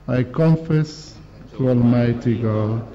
I confess to Almighty God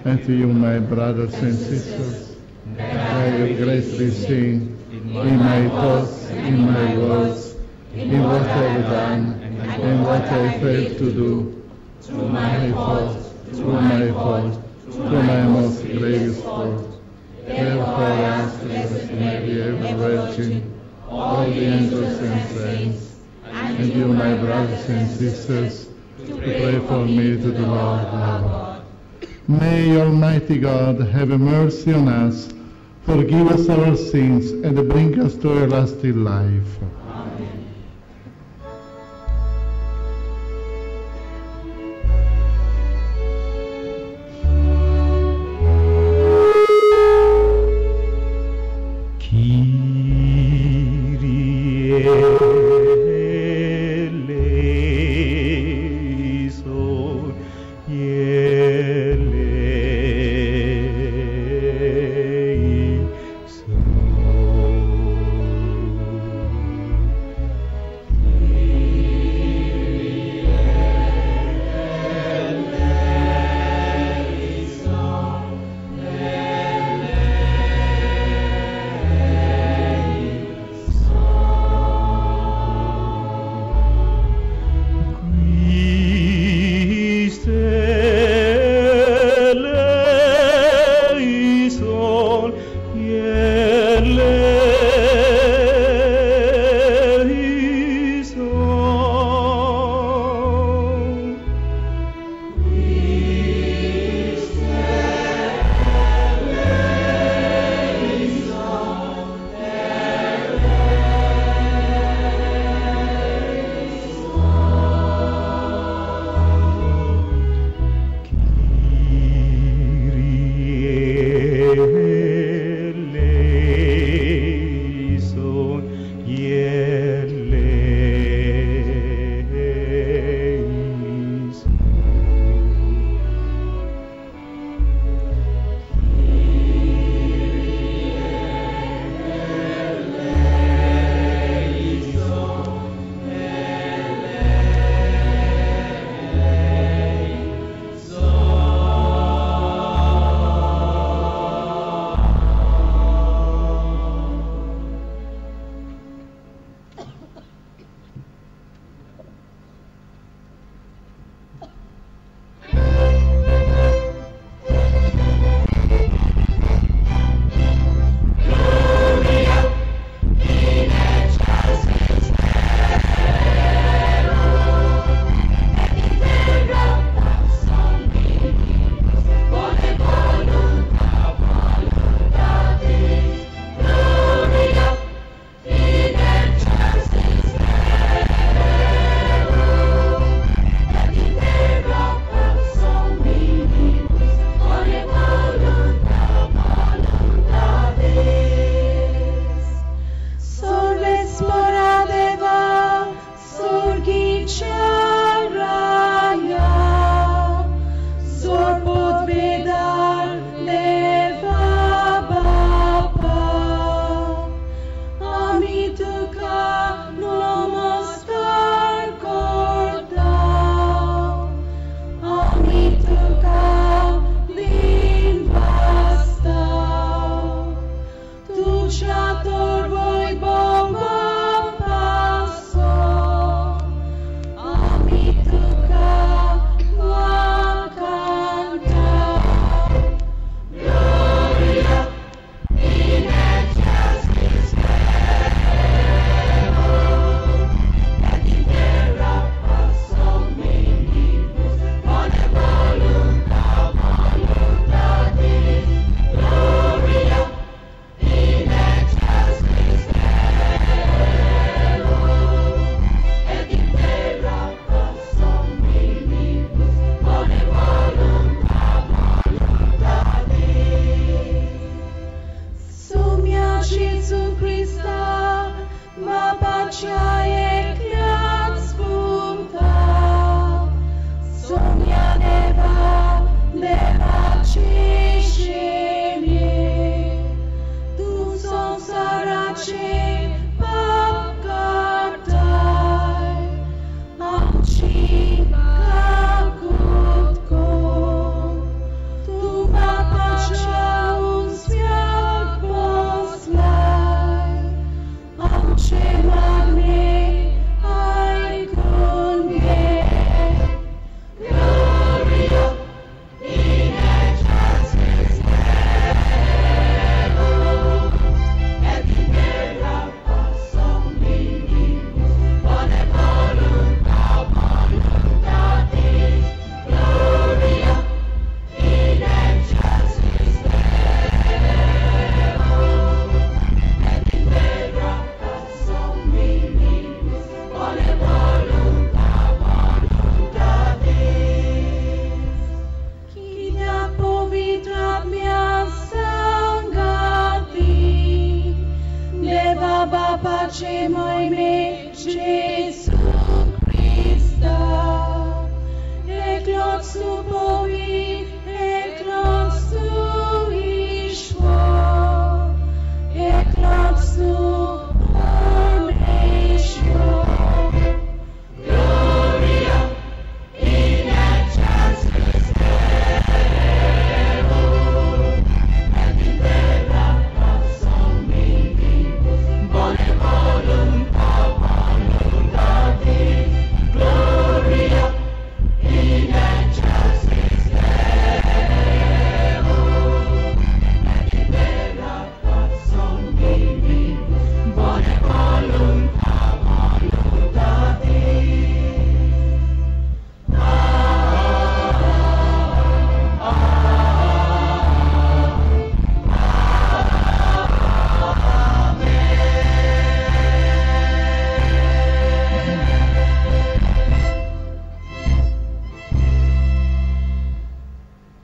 and to you, my brothers and sisters, that I have greatly sinned in my thoughts, in my words, in what I have done, and what I failed to do, through my fault, through my most grievous fault. Therefore, ask Blessed Mary, ever Virgin, all the angels and saints, and you, my brothers and sisters, to pray for me to the Lord our God. May Almighty God have mercy on us, forgive us our sins, and bring us to everlasting life. Amen.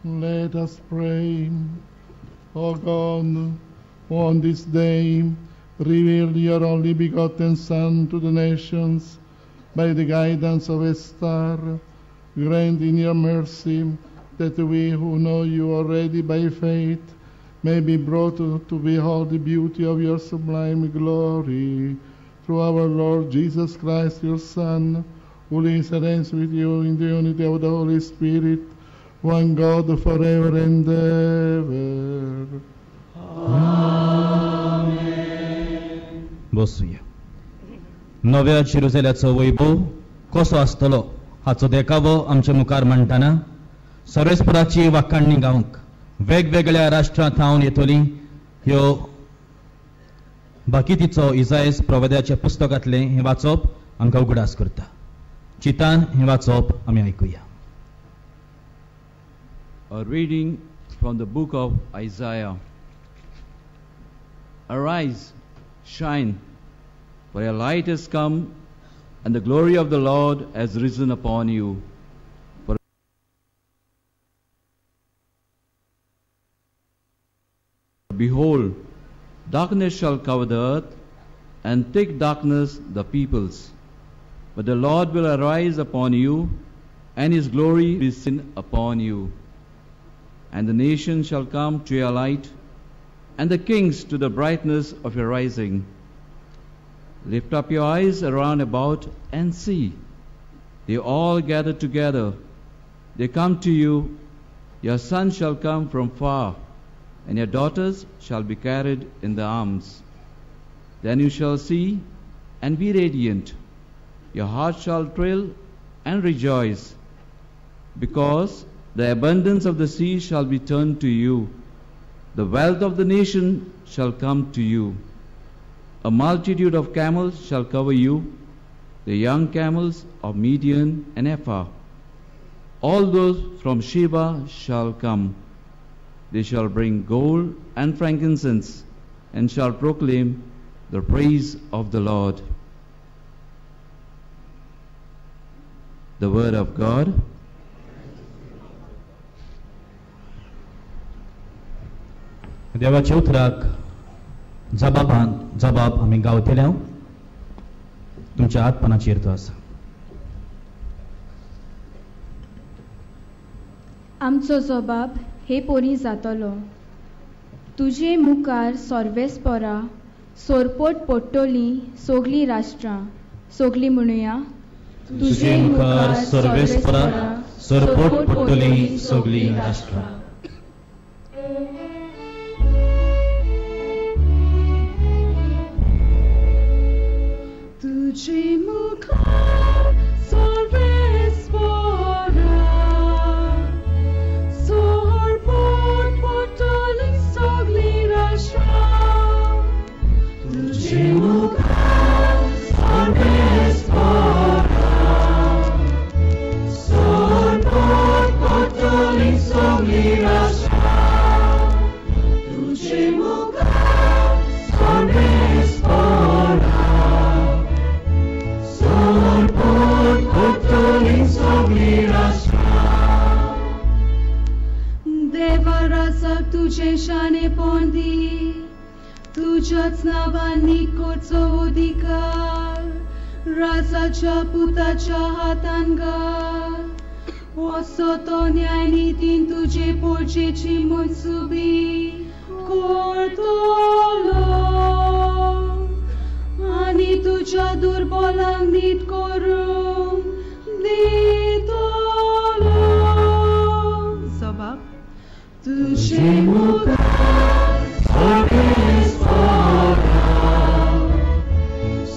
Let us pray. O God, who on this day revealed your only begotten Son to the nations by the guidance of a star, grant in your mercy that we who know you already by faith may be brought to behold the beauty of your sublime glory. Through our Lord Jesus Christ, your Son, who lives and reigns with you in the unity of the Holy Spirit, one God forever and ever. Amen. बसूया. नव्या जेरुसलेमाचो वैभव कसो आसतलो हाचो देखावो आमच्या मुखार मांडटाना सर्वेस्पराची वाखाणणी गावंक वेगवेगळ्या राष्ट्रांत हांवन येतली ह्यो बाकीतीचो इसायस प्रवाद्याच्या पुस्तकांतले हे वाचप आमकां उगडास करता. चितान हे वाचप आमी आयकुया. A reading from the book of Isaiah. Arise, shine, for your light has come, and the glory of the Lord has risen upon you. For behold, darkness shall cover the earth, and thick darkness the peoples. But the Lord will arise upon you, and his glory will be seen upon you. And the nations shall come to your light, and the kings to the brightness of your rising. Lift up your eyes around about and see. They all gather together. They come to you. Your sons shall come from far, and your daughters shall be carried in the arms. Then you shall see and be radiant. Your heart shall thrill and rejoice, because the abundance of the sea shall be turned to you. The wealth of the nation shall come to you. A multitude of camels shall cover you, the young camels of Midian and Ephah. All those from Sheba shall come. They shall bring gold and frankincense, and shall proclaim the praise of the Lord. The word of God. देवाच्या उतराक जबाब आमी गावतले तुमच्या आत्मनाचेर तो आसा. आमचो जबाब हे पोरी जातलो. तुजे मुखार सर्वेस्परा सोरपोट पडटली सोगली राष्ट्रां. सोगली म्हणुया. तुजे मुखार सर्वेस्परा सोरपोट पडटली सोगली राष्ट्रां. Tuji mukhar sarvespora sorpot potoli sogli rashtra. Tuji mukhar sarvespora sorpot potoli sogli rashtra. Tuji mukhar sarvespora देवा राजा तुझे शाने पोंदी तुझ्याच नावांनी कोचो अधिकार राजाच्या पुताच्या हातान घाल. असो तो न्याय नितीन तुजे पोरचेची मनसुबी करतलो आनी तुज्या दुर्बलांक नीट करून दितलो जबाब तुजे मुखार सगळें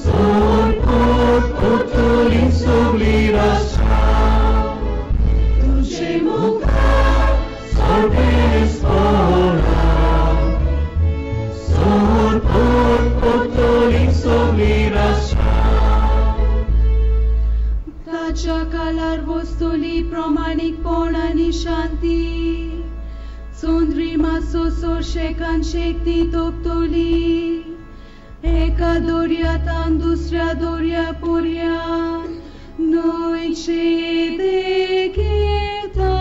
सोरपोट पोटोली सगळीं राष्ट्रां तुजे मुखार सगळें सोरपोट पोटोली सगळीं राष्ट्रां ताच्या काळार वस्तुली प्रामाणिकपण आनी शांती सोंद्री मासो सोरशेकान शेकती तोपतली एका दोर्यातान दुसऱ्या दोर्या पर्यान न्हंयचे देगेता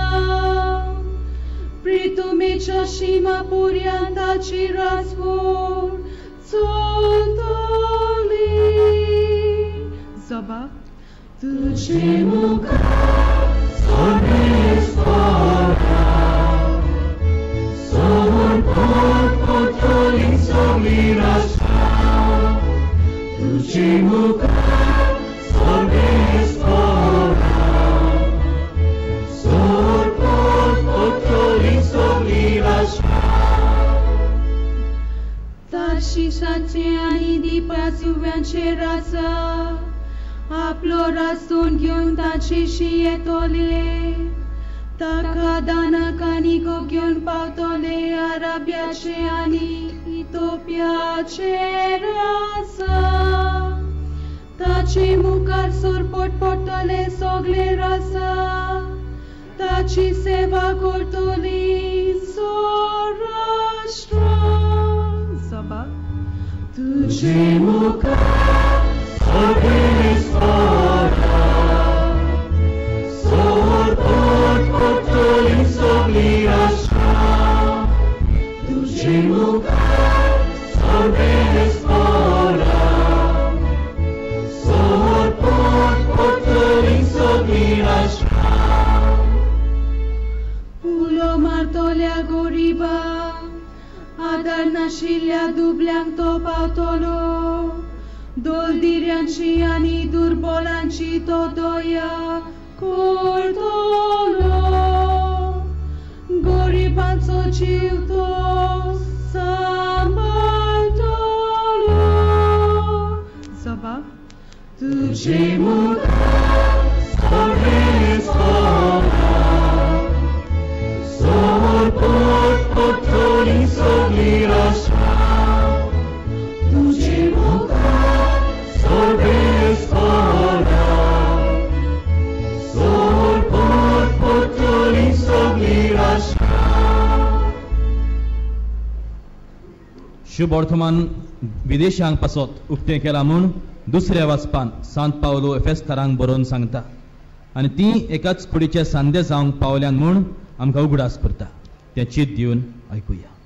प्रितुमेच्या शिमा पर्यान ताची राजवट चलतली जबाब तुजे मुखार सगळें सोरपोट पोटोली सगळीं राष्ट्रां तुजे मुखार सगळें सोरपोट पोटोली सगळीं राष्ट्रां ताची साचे आनी दिपाचुव्यांचेर आसा आपलो रासून घेवन ताचेशी येतले ताका दानाक आनी घेवन पावतले अराबियाचे आनी इथिओपियाचे राजा ताचे मुखार सोरपोट पडटले सगळे राजा ताची सेवा करतली सौराष्ट्र जबाब तुजे मुखार सगळे सोरपोट पोटोली सगळीं राष्ट्रां तुजे मुखार सगळें सोरपोट पोटोली सगळीं राष्ट्रां उलो मारतल्या गोरिबांक आदार नाशिल्ल्या दुबल्यांक तो पावतलो दोलदिऱ्यांची आनी दुर्बलांची तो दया करतलो गरिबांचो जीव तो सांबाळतलो जबाब तुजे मुखार सगळें सोरपोट पोटोली सगळीं राष्ट्रां तुजे मुखार सगळें सोरपोट पोटोली सगळीं राष्ट्रां शुभ वर्तमान विदेशांक पासत उक्तें केलां म्हूण दुसऱ्या वाचपान सांत पावलो एफेस्तारांक बरोवन सांगता आनी ती एकाच कुडीचे सांदे जावंक पावल्यान म्हूण आमकां उगडास करता तें चीत दिवन आयकुया.